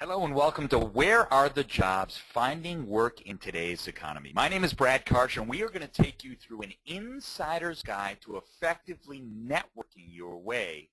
Hello and welcome to Where Are the Jobs? Finding Work in Today's Economy. My name is Brad Karsh, and we are going to take you through an insider's guide to effectively networking your way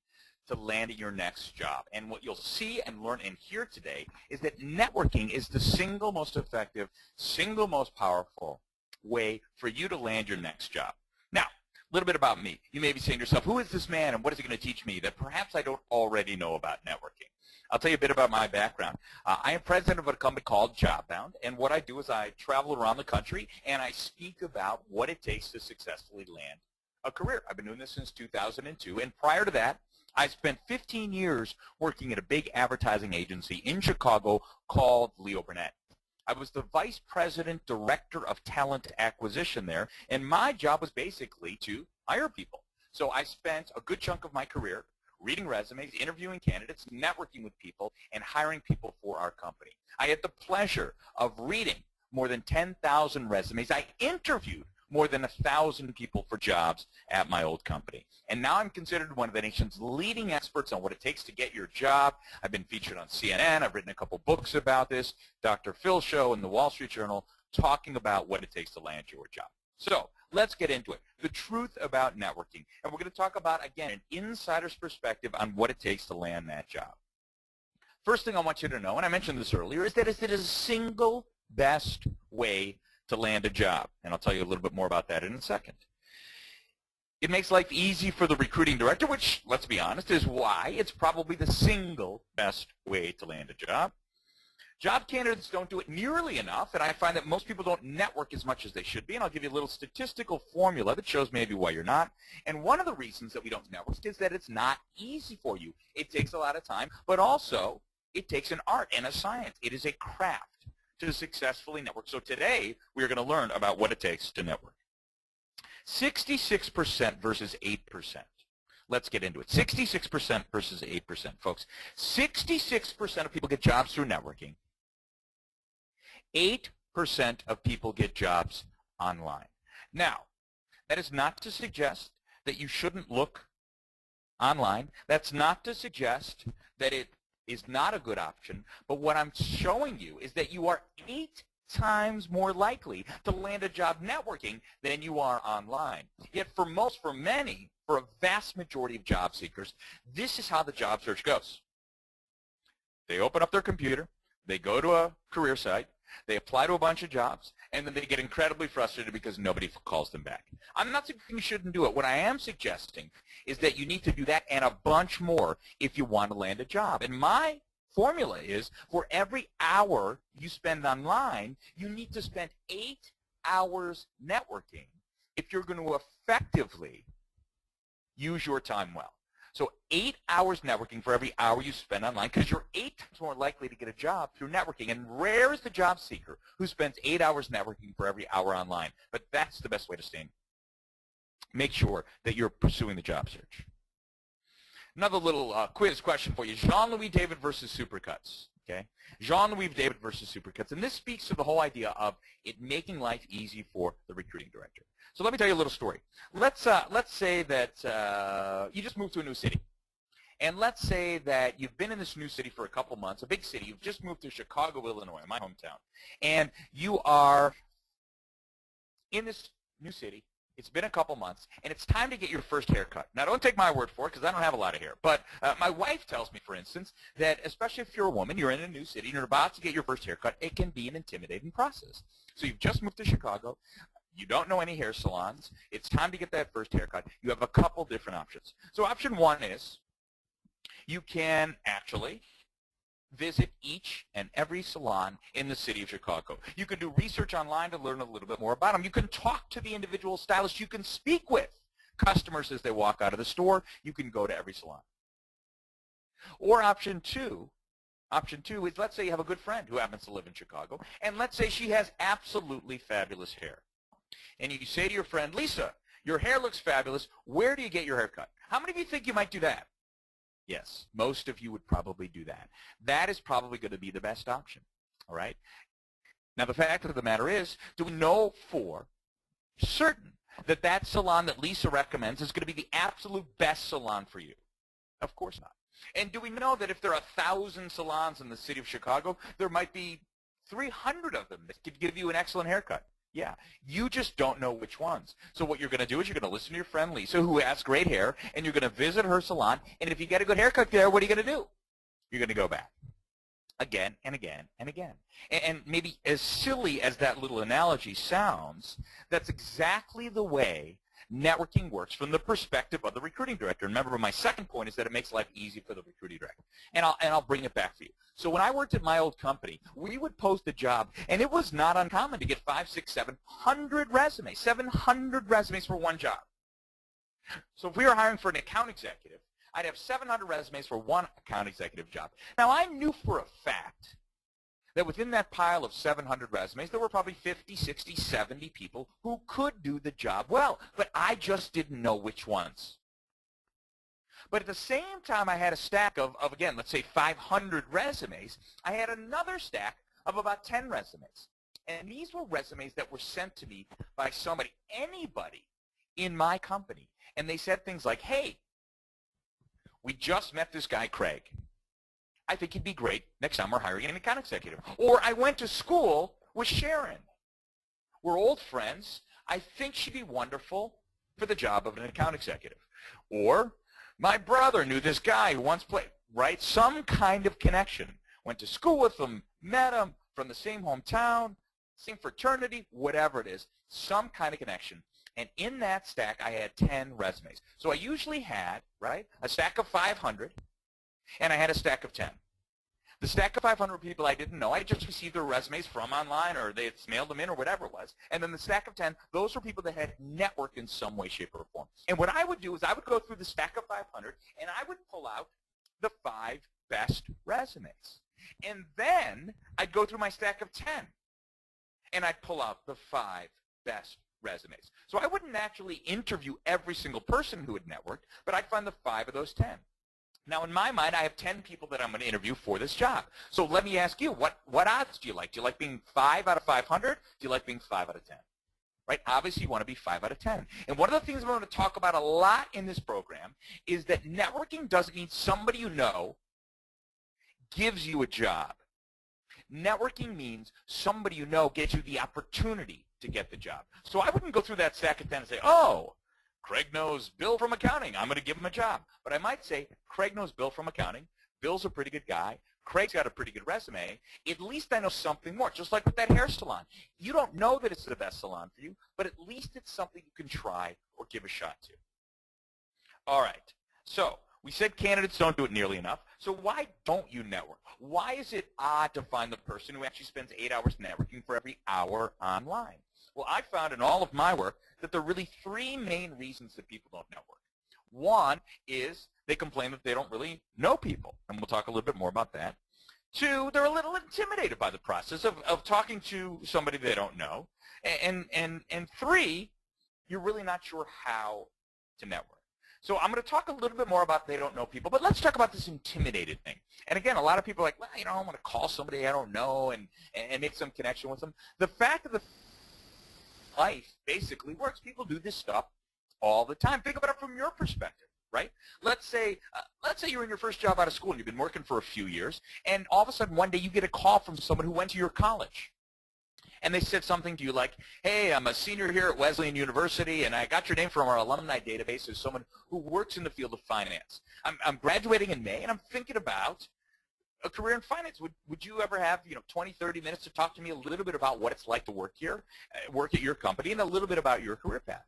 to landing your next job. And what you'll see and learn and hear today is that networking is the single most effective, single most powerful way for you to land your next job. Now, a little bit about me. You may be saying to yourself, who is this man and what is he going to teach me that perhaps I don't already know about networking? I'll tell you a bit about my background. I am president of a company called JobBound, and what I do is I travel around the country and I speak about what it takes to successfully land a career. I've been doing this since 2002, and prior to that, I spent 15 years working at a big advertising agency in Chicago called Leo Burnett. I was the vice president director of talent acquisition there, and my job was basically to hire people. So I spent a good chunk of my career reading resumes, interviewing candidates, networking with people, and hiring people for our company. I had the pleasure of reading more than 10,000 resumes. I interviewed more than 1,000 people for jobs at my old company. And now I'm considered one of the nation's leading experts on what it takes to get your job. I've been featured on CNN. I've written a couple books about this, Dr. Phil Show and the Wall Street Journal, talking about what it takes to land your job. So let's get into it. The truth about networking. And we're going to talk about, again, an insider's perspective on what it takes to land that job. First thing I want you to know, and I mentioned this earlier, is that it is the single best way to land a job. And I'll tell you a little bit more about that in a second. It makes life easy for the recruiting director, which, let's be honest, is why it's probably the single best way to land a job. Job candidates don't do it nearly enough, and I find that most people don't network as much as they should be, and I'll give you a little statistical formula that shows maybe why you're not. And one of the reasons that we don't network is that it's not easy for you. It takes a lot of time, but also it takes an art and a science. It is a craft to successfully network. So today, we are going to learn about what it takes to network. 66% versus 8%. Let's get into it. 66% versus 8%, folks. 66% of people get jobs through networking. 8% of people get jobs online. Now, that is not to suggest that you shouldn't look online. That's not to suggest that it is not a good option. But what I'm showing you is that you are 8 times more likely to land a job networking than you are online. Yet for many, for a vast majority of job seekers, this is how the job search goes. They open up their computer, they go to a career site, they apply to a bunch of jobs, and then they get incredibly frustrated because nobody calls them back. I'm not suggesting you shouldn't do it. What I am suggesting is that you need to do that and a bunch more if you want to land a job. And my formula is for every hour you spend online, you need to spend 8 hours networking if you're going to effectively use your time well. So 8 hours networking for every hour you spend online, because you're 8 times more likely to get a job through networking. And rare is the job seeker who spends 8 hours networking for every hour online. But that's the best way to make sure that you're pursuing the job search. Another little quiz question for you. Jean-Louis David versus Supercuts. Okay? Jean-Louis David versus Supercuts. And this speaks to the whole idea of it making life easy for the recruiting director. So let me tell you a little story. Let's say that you just moved to a new city. And let's say that you've been in this new city for a couple months, a big city. You've just moved to Chicago, Illinois, my hometown. And you are in this new city. It's been a couple months, and it's time to get your first haircut. Now, don't take my word for it, because I don't have a lot of hair. But my wife tells me, for instance, that especially if you're a woman, you're in a new city, and you're about to get your first haircut, it can be an intimidating process. So you've just moved to Chicago. You don't know any hair salons. It's time to get that first haircut. You have a couple different options. So option one is you can actually visit each and every salon in the city of Chicago. You can do research online to learn a little bit more about them. You can talk to the individual stylist. You can speak with customers as they walk out of the store. You can go to every salon. Or option two is, let's say you have a good friend who happens to live in Chicago, and let's say she has absolutely fabulous hair. And you say to your friend, Lisa, your hair looks fabulous. Where do you get your hair cut? How many of you think you might do that? Yes, most of you would probably do that. That is probably going to be the best option, all right? Now, the fact of the matter is, do we know for certain that that salon that Lisa recommends is going to be the absolute best salon for you? Of course not. And do we know that if there are 1,000 salons in the city of Chicago, there might be 300 of them that could give you an excellent haircut? Yeah, you just don't know which ones. So what you're going to do is you're going to listen to your friend Lisa, who has great hair, and you're going to visit her salon. And if you get a good haircut there, what are you going to do? You're going to go back again and again and again. And maybe as silly as that little analogy sounds, that's exactly the way networking works from the perspective of the recruiting director. Remember, my second point is that it makes life easy for the recruiting director. And I'll bring it back for you. So when I worked at my old company, we would post a job, and it was not uncommon to get 500, 600, 700 resumes, 700 resumes for one job. So if we were hiring for an account executive, I'd have 700 resumes for one account executive job. Now, I knew for a fact that within that pile of 700 resumes, there were probably 50, 60, 70 people who could do the job well, but I just didn't know which ones. But at the same time I had a stack of again, let's say 500 resumes, I had another stack of about 10 resumes. And these were resumes that were sent to me by somebody, anybody in my company. And they said things like, hey, we just met this guy, Craig. I think he'd be great next time we're hiring an account executive. Or I went to school with Sharon. We're old friends. I think she'd be wonderful for the job of an account executive. Or my brother knew this guy who once played, right? Some kind of connection. Went to school with him, met him, from the same hometown, same fraternity, whatever it is, some kind of connection. And in that stack, I had 10 resumes. So I usually had, right, a stack of 500, and I had a stack of 10. The stack of 500 people I didn't know, I just received their resumes from online, or they had mailed them in, or whatever it was. And then the stack of 10, those were people that had networked in some way, shape, or form. And what I would do is I would go through the stack of 500, and I would pull out the 5 best resumes. And then I'd go through my stack of 10, and I'd pull out the 5 best resumes. So I wouldn't actually interview every single person who had networked, but I'd find the 5 of those 10. Now, in my mind, I have 10 people that I'm going to interview for this job. So let me ask you, what odds do you like? Do you like being 5 out of 500? Do you like being 5 out of 10? Right? Obviously, you want to be 5 out of 10. And one of the things I'm going to talk about a lot in this program is that networking doesn't mean somebody you know gives you a job. Networking means somebody you know gets you the opportunity to get the job. So I wouldn't go through that stack of 10 and say, oh, Craig knows Bill from accounting. I'm going to give him a job. But I might say, Craig knows Bill from accounting. Bill's a pretty good guy. Craig's got a pretty good resume. At least I know something more, just like with that hair salon. You don't know that it's the best salon for you, but at least it's something you can try or give a shot to. All right. So we said candidates don't do it nearly enough. So why don't you network? Why is it odd to find the person who actually spends 8 hours networking for every hour online? Well, I found in all of my work that there are really 3 main reasons that people don't network. One is they complain that they don't really know people, and we'll talk a little bit more about that. 2, they're a little intimidated by the process of talking to somebody they don't know. And 3, you're really not sure how to network. So I'm going to talk a little bit more about they don't know people, but let's talk about this intimidated thing. And again, a lot of people are like, well, you know, I want to call somebody I don't know and make some connection with them. The fact of the life basically works. People do this stuff all the time. Think about it from your perspective, right? Let's say you're in your first job out of school and you've been working for a few years, and all of a sudden one day you get a call from someone who went to your college. And they said something to you like, hey, I'm a senior here at Wesleyan University, and I got your name from our alumni database as someone who works in the field of finance. I'm graduating in May, and I'm thinking about a career in finance. Would you ever have 20, 30 minutes to talk to me a little bit about what it's like to work here, work at your company, and a little bit about your career path?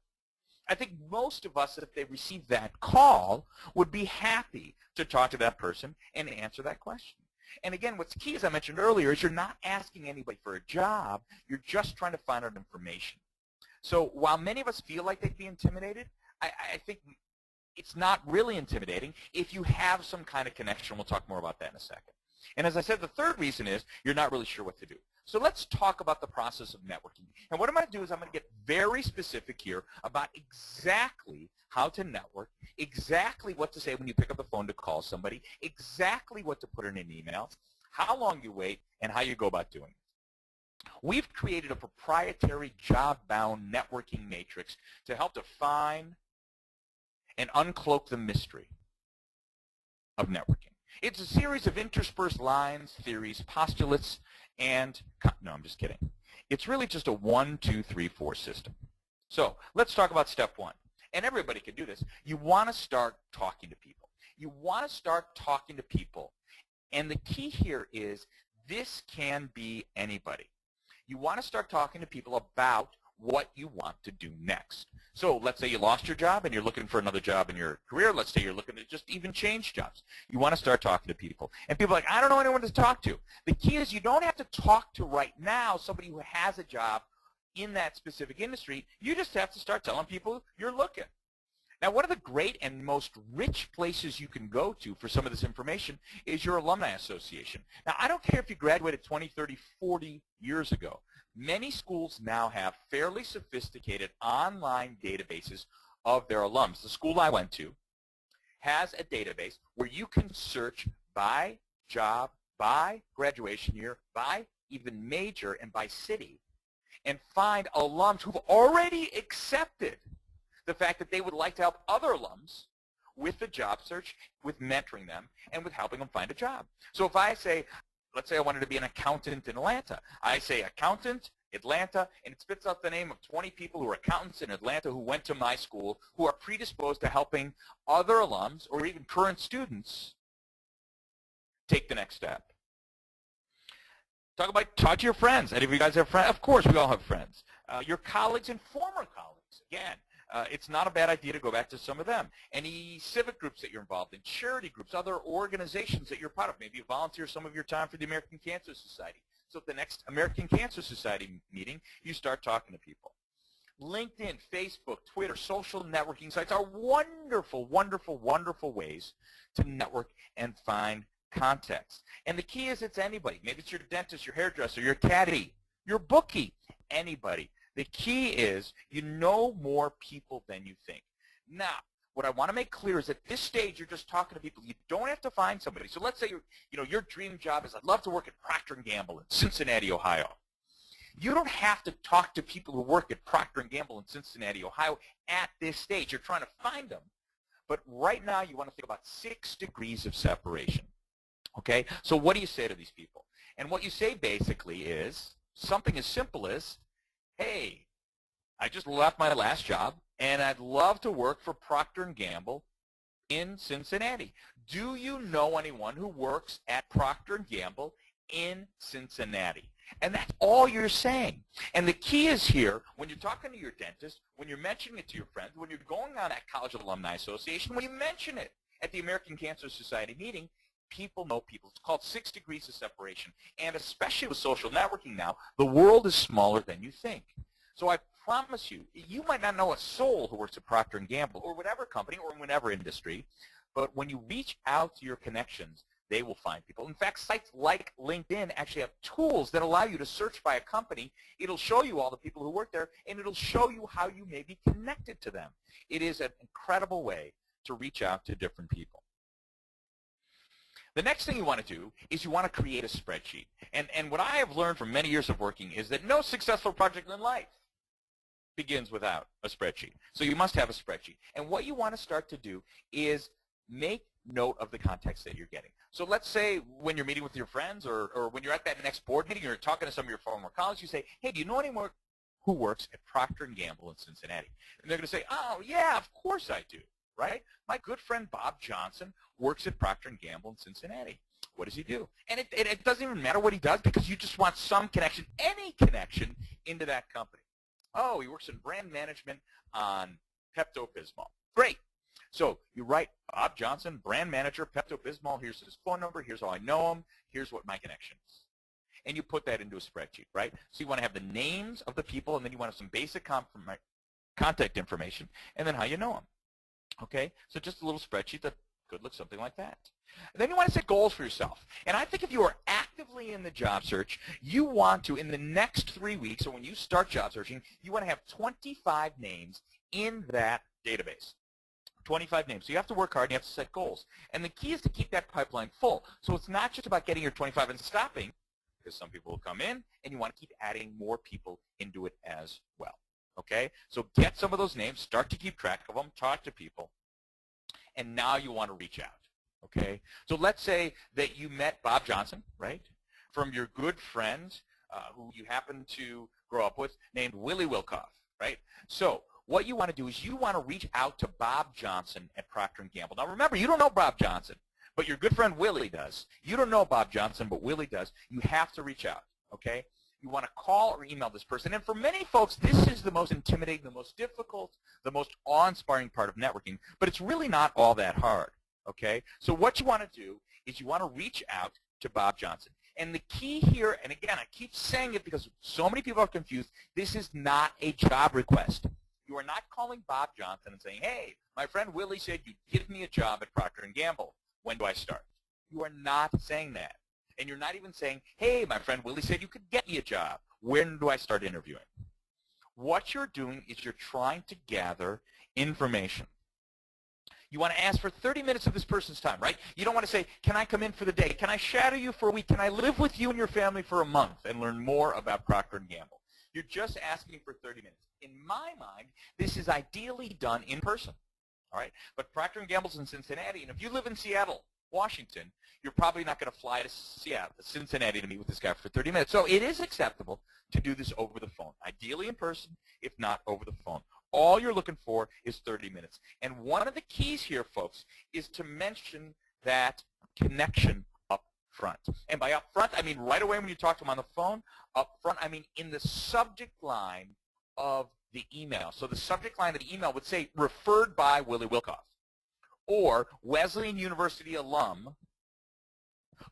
I think most of us, if they received that call, would be happy to talk to that person and answer that question. And again, what's key, as I mentioned earlier, is you're not asking anybody for a job. You're just trying to find out information. So while many of us feel like they'd be intimidated, I think it's not really intimidating if you have some kind of connection. We'll talk more about that in a second. And as I said, the third reason is you're not really sure what to do. So let's talk about the process of networking. And what I'm going to do is I'm going to get very specific here about exactly how to network, exactly what to say when you pick up the phone to call somebody, exactly what to put in an email, how long you wait, and how you go about doing it. We've created a proprietary JobBound networking matrix to help define and uncloak the mystery of networking. It's a series of interspersed lines, theories, postulates, and, no, I'm just kidding. It's really just a 1, 2, 3, 4 system. So let's talk about step one. And everybody can do this. You want to start talking to people. You want to start talking to people. And the key here is this can be anybody. You want to start talking to people about what you want to do next. So let's say you lost your job and you're looking for another job in your career. Let's say you're looking to just even change jobs. You want to start talking to people. And people are like, I don't know anyone to talk to. The key is you don't have to talk to right now somebody who has a job in that specific industry. You just have to start telling people you're looking. Now, one of the great and most rich places you can go to for some of this information is your alumni association. Now, I don't care if you graduated 20, 30, 40 years ago. Many schools now have fairly sophisticated online databases of their alums. The school I went to has a database where you can search by job, by graduation year, by even major, and by city, and find alums who've already accepted the fact that they would like to help other alums with the job search, with mentoring them, and with helping them find a job. So if I say, let's say I wanted to be an accountant in Atlanta, I say accountant, Atlanta, and it spits out the name of 20 people who are accountants in Atlanta who went to my school who are predisposed to helping other alums or even current students take the next step. Talk to your friends. Any of you guys have friends? Of course, we all have friends. Your colleagues and former colleagues. Again, it's not a bad idea to go back to some of them. Any civic groups that you're involved in, charity groups, other organizations that you're part of. Maybe you volunteer some of your time for the American Cancer Society. So at the next American Cancer Society meeting, you start talking to people. LinkedIn, Facebook, Twitter, social networking sites are wonderful, wonderful, wonderful ways to network and find contacts. And the key is it's anybody. Maybe it's your dentist, your hairdresser, your caddy, your bookie, anybody. The key is you know more people than you think. Now, what I want to make clear is at this stage you're just talking to people. You don't have to find somebody. So let's say your dream job is I'd love to work at Procter & Gamble in Cincinnati, Ohio. You don't have to talk to people who work at Procter & Gamble in Cincinnati, Ohio at this stage. You're trying to find them. But right now you want to think about 6 degrees of separation. Okay? So what do you say to these people? And what you say basically is something as simple as, hey, I just left my last job, and I'd love to work for Procter & Gamble in Cincinnati. Do you know anyone who works at Procter & Gamble in Cincinnati? And that's all you're saying. And the key is here, when you're talking to your dentist, when you're mentioning it to your friends, when you're going on that college alumni association, when you mention it at the American Cancer Society meeting, people know people. It's called 6 degrees of separation. And especially with social networking now, the world is smaller than you think. So I promise you, you might not know a soul who works at Procter & Gamble or whatever company or in whatever industry, but when you reach out to your connections, they will find people. In fact, sites like LinkedIn actually have tools that allow you to search by a company. It'll show you all the people who work there, and it'll show you how you may be connected to them. It is an incredible way to reach out to different people. The next thing you want to do is you want to create a spreadsheet. And what I have learned from many years of working is that no successful project in life begins without a spreadsheet. So you must have a spreadsheet. And what you want to start to do is make note of the context that you're getting. So let's say when you're meeting with your friends or when you're at that next board meeting, you're talking to some of your former colleagues, you say, hey, do you know anyone who works at Procter & Gamble in Cincinnati? And they're going to say, oh, yeah, of course I do. Right? My good friend Bob Johnson works at Procter & Gamble in Cincinnati. What does he do? And it doesn't even matter what he does because you just want some connection, any connection into that company. Oh, he works in brand management on Pepto-Bismol. Great. So you write Bob Johnson, brand manager, Pepto-Bismol. Here's his phone number. Here's how I know him. Here's what my connection is. And you put that into a spreadsheet, right? So you want to have the names of the people, and then you want to have some basic contact information, and then how you know them. Okay, so just a little spreadsheet that could look something like that. And then you want to set goals for yourself. And I think if you are actively in the job search, you want to, in the next 3 weeks, or when you start job searching, you want to have 25 names in that database. 25 names. So you have to work hard and you have to set goals. And the key is to keep that pipeline full. So it's not just about getting your 25 and stopping, because some people will come in, and you want to keep adding more people into it as well. Okay, so get some of those names, start to keep track of them, talk to people, and now you want to reach out. Okay? So let's say that you met Bob Johnson, right, from your good friend who you happen to grow up with named Willie Wilkoff, right? So what you want to do is you want to reach out to Bob Johnson at Procter & Gamble. Now remember, you don't know Bob Johnson, but your good friend Willie does. You don't know Bob Johnson, but Willie does. You have to reach out, okay? You want to call or email this person. And for many folks, this is the most intimidating, the most difficult, the most awe-inspiring part of networking, but it's really not all that hard, okay? So what you want to do is you want to reach out to Bob Johnson. And the key here, and again, I keep saying it because so many people are confused, this is not a job request. You are not calling Bob Johnson and saying, hey, my friend Willie said you'd give me a job at Procter & Gamble. When do I start? You are not saying that. And you're not even saying, hey, my friend Willie said you could get me a job. When do I start interviewing? What you're doing is you're trying to gather information. You want to ask for 30 minutes of this person's time, right? You don't want to say, can I come in for the day? Can I shadow you for a week? Can I live with you and your family for a month and learn more about Procter & Gamble? You're just asking for 30 minutes. In my mind, this is ideally done in person, all right? But Procter & Gamble's in Cincinnati, and if you live in Seattle, Washington, you're probably not going to fly to Cincinnati to meet with this guy for 30 minutes. So it is acceptable to do this over the phone, ideally in person, if not over the phone. All you're looking for is 30 minutes. And one of the keys here, folks, is to mention that connection up front. And by up front, I mean right away when you talk to them on the phone. Up front, I mean in the subject line of the email. So the subject line of the email would say, referred by Willie Wilkoff, or Wesleyan University alum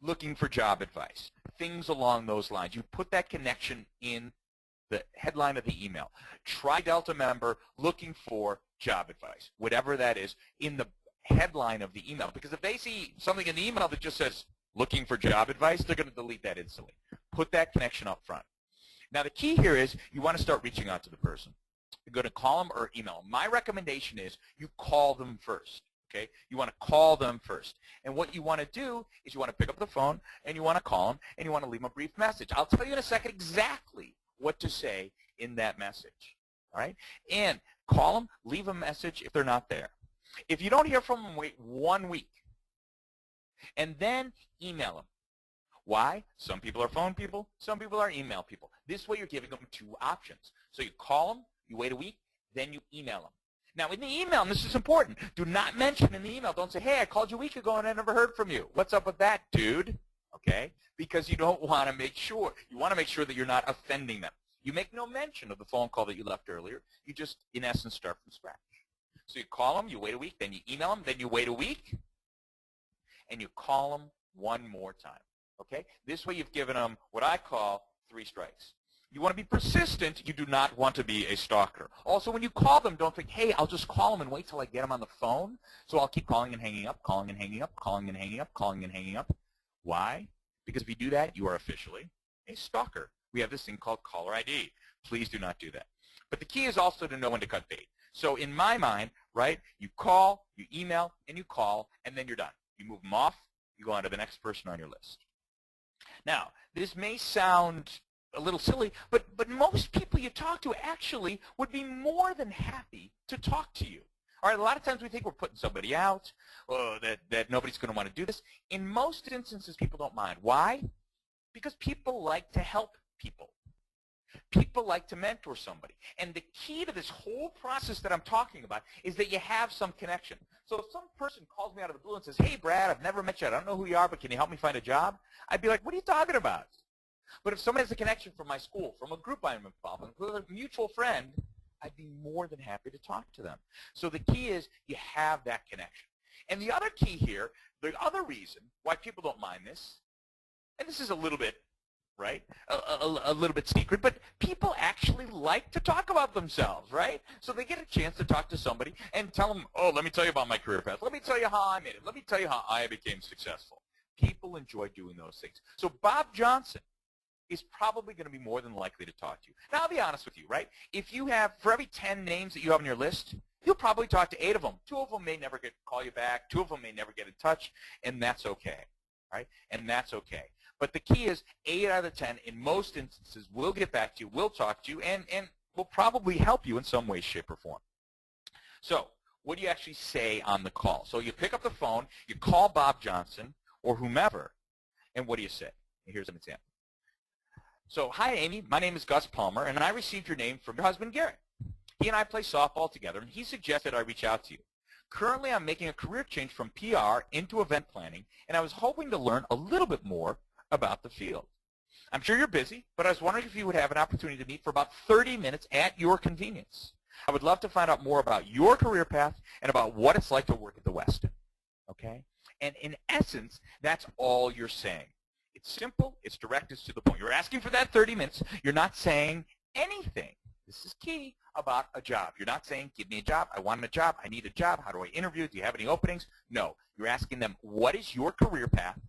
looking for job advice, things along those lines. You put that connection in the headline of the email. Tri-Delta member looking for job advice, whatever that is, in the headline of the email. Because if they see something in the email that just says looking for job advice, they're going to delete that instantly. Put that connection up front. Now the key here is you want to start reaching out to the person. You're going to call them or email them. My recommendation is you call them first. Okay? You want to call them first. And what you want to do is you want to pick up the phone and you want to call them and you want to leave them a brief message. I'll tell you in a second exactly what to say in that message. All right? And call them, leave a message if they're not there. If you don't hear from them, wait 1 week. And then email them. Why? Some people are phone people, some people are email people. This way you're giving them 2 options. So you call them, you wait a week, then you email them. Now in the email, and this is important, do not mention in the email, don't say, hey, I called you a week ago and I never heard from you. What's up with that, dude? Okay? Because you don't want to make sure. You want to make sure that you're not offending them. You make no mention of the phone call that you left earlier. You just, in essence, start from scratch. So you call them, you wait a week, then you email them, then you wait a week, and you call them 1 more time. Okay? This way you've given them what I call 3 strikes. You want to be persistent. You do not want to be a stalker. Also, when you call them, don't think, hey, I'll just call them and wait till I get them on the phone. So I'll keep calling and hanging up, calling and hanging up, calling and hanging up, calling and hanging up. Why? Because if you do that, you are officially a stalker. We have this thing called caller ID. Please do not do that. But the key is also to know when to cut bait. So in my mind, right, you call, you email, and you call, and then you're done. You move them off. You go on to the next person on your list. Now, this may sound a little silly, but most people you talk to actually would be more than happy to talk to you. All right, a lot of times we think we're putting somebody out, that nobody's going to want to do this. In most instances, people don't mind. Why? Because people like to help people. People like to mentor somebody. And the key to this whole process that I'm talking about is that you have some connection. So if some person calls me out of the blue and says, hey, Brad, I've never met you. I don't know who you are, but can you help me find a job? I'd be like, what are you talking about? But if someone has a connection from my school, from a group I'm involved in, with a mutual friend, I'd be more than happy to talk to them. So the key is you have that connection. And the other key here, the other reason why people don't mind this, and this is a little bit, right, a little bit secret, but people actually like to talk about themselves, right? So they get a chance to talk to somebody and tell them, oh, let me tell you about my career path. Let me tell you how I made it. Let me tell you how I became successful. People enjoy doing those things. So Bob Johnson is probably going to be more than likely to talk to you. Now, I'll be honest with you, right? If you have, for every 10 names that you have on your list, you'll probably talk to 8 of them. 2 of them may never call you back. 2 of them may never get in touch, and that's okay, right? And that's okay. But the key is 8 out of 10, in most instances, will get back to you, will talk to you, and will probably help you in some way, shape, or form. So what do you actually say on the call? So you pick up the phone, you call Bob Johnson or whomever, and what do you say? Here's an example. So, hi, Amy. My name is Gus Palmer, and I received your name from your husband, Garrett. He and I play softball together, and he suggested I reach out to you. Currently, I'm making a career change from PR into event planning, and I was hoping to learn a little bit more about the field. I'm sure you're busy, but I was wondering if you would have an opportunity to meet for about 30 minutes at your convenience. I would love to find out more about your career path and about what it's like to work at the Westin. Okay? And in essence, that's all you're saying. It's simple, it's direct, it's to the point. You're asking for that 30 minutes. You're not saying anything. This is key about a job. You're not saying, give me a job, I want a job, I need a job, how do I interview, do you have any openings? No. You're asking them, what is your career path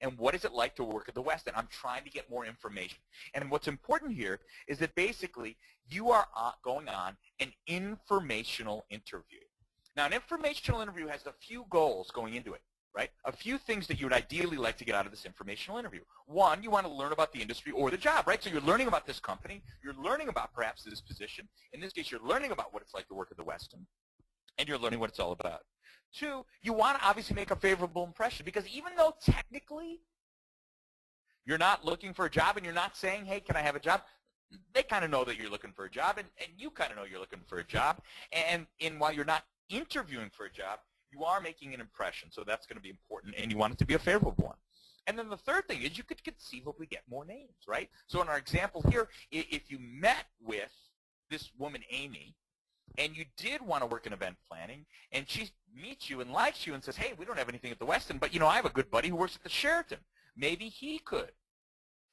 and what is it like to work at the Westin? I'm trying to get more information. And what's important here is that basically you are going on an informational interview. Now, an informational interview has a few goals going into it. Right? A few things that you would ideally like to get out of this informational interview. One, you want to learn about the industry or the job, right? So you're learning about this company. You're learning about perhaps this position. In this case, you're learning about what it's like to work at the Westin, and you're learning what it's all about. Two, you want to obviously make a favorable impression because even though technically you're not looking for a job and you're not saying, hey, can I have a job? They kind of know that you're looking for a job, and you kind of know you're looking for a job. And while you're not interviewing for a job, you are making an impression, so that's going to be important, and you want it to be a favorable one. And then the third thing is you could conceivably get more names, right? So in our example here, if you met with this woman, Amy, and you did want to work in event planning, and she meets you and likes you and says, hey, we don't have anything at the Westin, but, I have a good buddy who works at the Sheraton. Maybe he could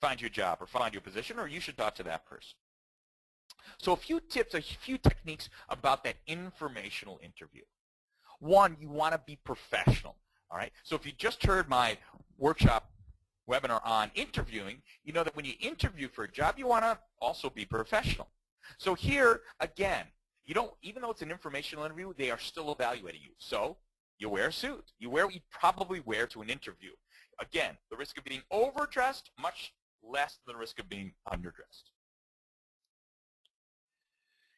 find you a job or find you a position, or you should talk to that person. So a few tips, a few techniques about that informational interview. One, you want to be professional, all right? So if you just heard my workshop webinar on interviewing, you know that when you interview for a job, you want to also be professional. So here, again, even though it's an informational interview, they are still evaluating you. So you wear a suit. You wear what you probably wear to an interview. Again, the risk of being overdressed, much less than the risk of being underdressed.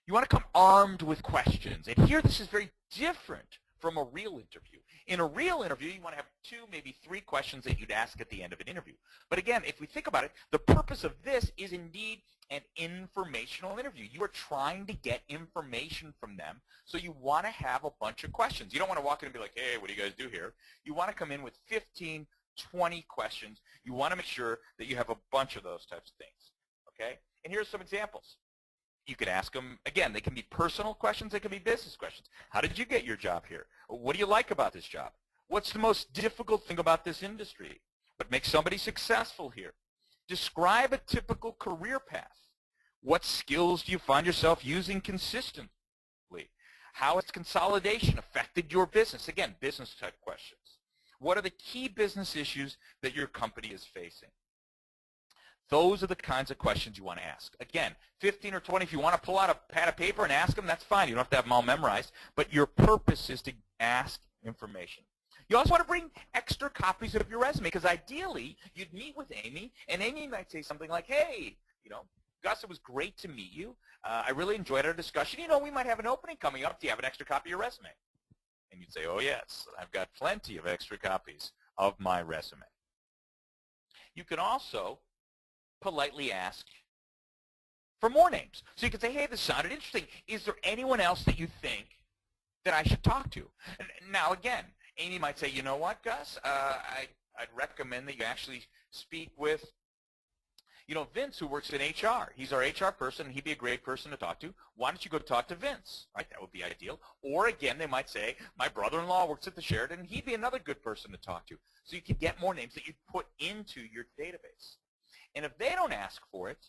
You want to come armed with questions. And here, this is very different from a real interview. In a real interview, you want to have 2, maybe 3 questions that you'd ask at the end of an interview. But again, if we think about it, the purpose of this is indeed an informational interview. You are trying to get information from them, so you want to have a bunch of questions. You don't want to walk in and be like, hey, what do you guys do here? You want to come in with 15, 20 questions. You want to make sure that you have a bunch of those types of things. Okay? And here's some examples. You could ask them, again, they can be personal questions, they can be business questions. How did you get your job here? What do you like about this job? What's the most difficult thing about this industry? What makes somebody successful here? Describe a typical career path. What skills do you find yourself using consistently? How has consolidation affected your business? Again, business type questions. What are the key business issues that your company is facing? Those are the kinds of questions you want to ask. Again, 15 or 20, if you want to pull out a pad of paper and ask them, that's fine. You don't have to have them all memorized. But your purpose is to ask information. You also want to bring extra copies of your resume because ideally, you'd meet with Amy, and Amy might say something like, hey, Gus, it was great to meet you. I really enjoyed our discussion. We might have an opening coming up. Do you have an extra copy of your resume? And you'd say, oh, yes, I've got plenty of extra copies of my resume. You can also politely ask for more names. So you can say, hey, this sounded interesting. Is there anyone else that you think that I should talk to? And now, again, Amy might say, you know what, Gus, I'd recommend that you actually speak with, Vince, who works in HR. He's our HR person, and he'd be a great person to talk to. Why don't you go talk to Vince? Right, that would be ideal. Or, again, they might say, my brother-in-law works at the Sheraton, and he'd be another good person to talk to. So you can get more names that you put into your database. And if they don't ask for it,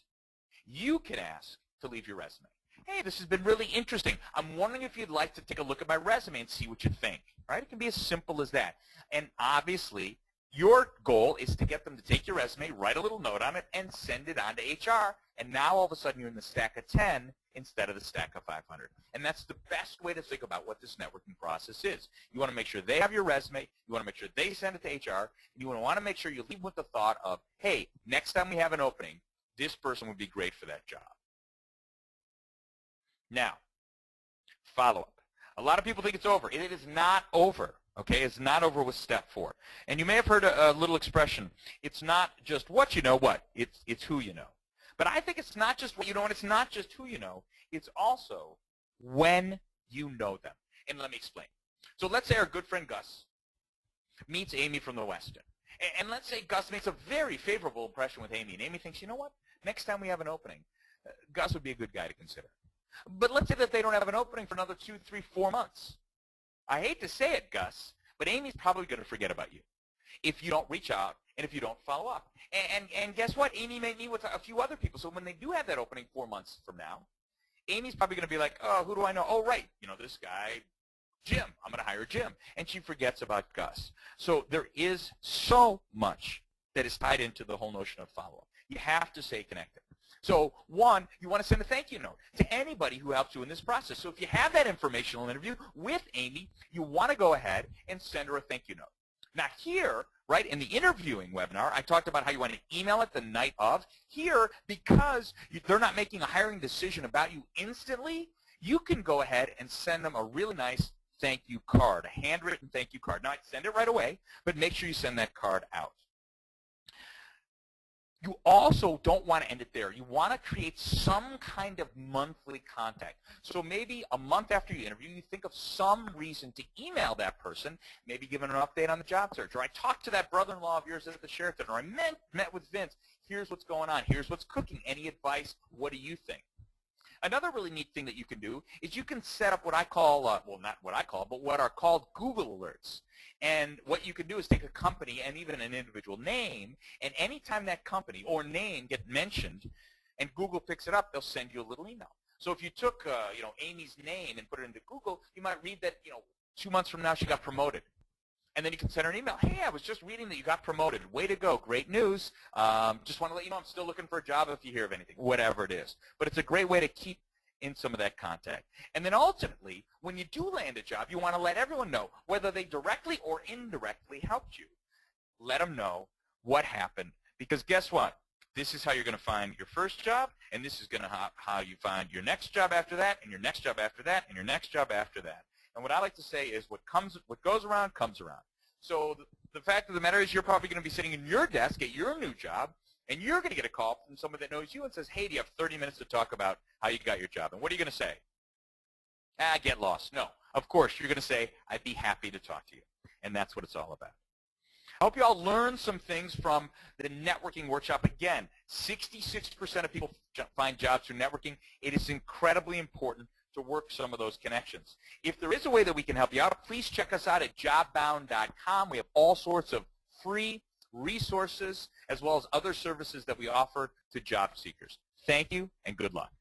you can ask to leave your resume. Hey, this has been really interesting. I'm wondering if you'd like to take a look at my resume and see what you think. Right? It can be as simple as that. And obviously, your goal is to get them to take your resume, write a little note on it, and send it on to HR. And now all of a sudden you're in the stack of 10 instead of the stack of 500. And that's the best way to think about what this networking process is. You want to make sure they have your resume. You want to make sure they send it to HR. And you want to make sure you leave with the thought of, hey, next time we have an opening, this person would be great for that job. Now, follow-up. A lot of people think it's over. It is not over. Okay, it's not over with step 4. And you may have heard a little expression. It's not just what you know, it's who you know. But I think it's not just what you know, and it's not just who you know. It's also when you know them. And let me explain. So let's say our good friend Gus meets Amy from the Westin. And let's say Gus makes a very favorable impression with Amy, and Amy thinks, you know what, next time we have an opening, Gus would be a good guy to consider. But let's say that they don't have an opening for another 2, 3, 4 months. I hate to say it, Gus, but Amy's probably going to forget about you if you don't reach out and if you don't follow up. And guess what? Amy may meet with a few other people. So when they do have that opening 4 months from now, Amy's probably going to be like, oh, who do I know? Oh, right, you know, this guy, Jim. I'm going to hire Jim. And she forgets about Gus. So there is so much that is tied into the whole notion of follow-up. You have to stay connected. So, one, you want to send a thank you note to anybody who helps you in this process. So if you have that informational interview with Amy, you want to go ahead and send her a thank you note. Now here, right, in the interviewing webinar, I talked about how you want to email it the night of. Here, because they're not making a hiring decision about you instantly, you can go ahead and send them a really nice thank you card, a handwritten thank you card. Now, I'd send it right away, but make sure you send that card out. You also don't want to end it there. You want to create some kind of monthly contact. So maybe a month after you interview, you think of some reason to email that person, maybe give them an update on the job search. Or I talked to that brother-in-law of yours at the Sheraton, or I met with Vince. Here's what's going on. Here's what's cooking. Any advice? What do you think? Another really neat thing that you can do is you can set up what I call, well, not what I call, but what are called Google Alerts. And what you can do is take a company and even an individual name, and anytime that company or name get mentioned and Google picks it up, they'll send you a little email. So if you took Amy's name and put it into Google, you might read that 2 months from now she got promoted. And then you can send her an email. Hey, I was just reading that you got promoted. Way to go. Great news. Just want to let you know I'm still looking for a job if you hear of anything, whatever it is. But it's a great way to keep in some of that contact. And then ultimately, when you do land a job, you want to let everyone know, whether they directly or indirectly helped you. Let them know what happened. Because guess what? This is how you're going to find your first job, and this is going to how you find your next job after that, and your next job after that, and your next job after that. And what I like to say is what goes around comes around. So the fact of the matter is you're probably going to be sitting in your desk at your new job, and you're going to get a call from someone that knows you and says, hey, do you have 30 minutes to talk about how you got your job? And what are you going to say? Get lost. No. Of course, you're going to say, I'd be happy to talk to you. And that's what it's all about. I hope you all learned some things from the networking workshop. Again, 66% of people find jobs through networking. It is incredibly important to work some of those connections. If there is a way that we can help you out, please check us out at jobbound.com. We have all sorts of free resources as well as other services that we offer to job seekers. Thank you and good luck.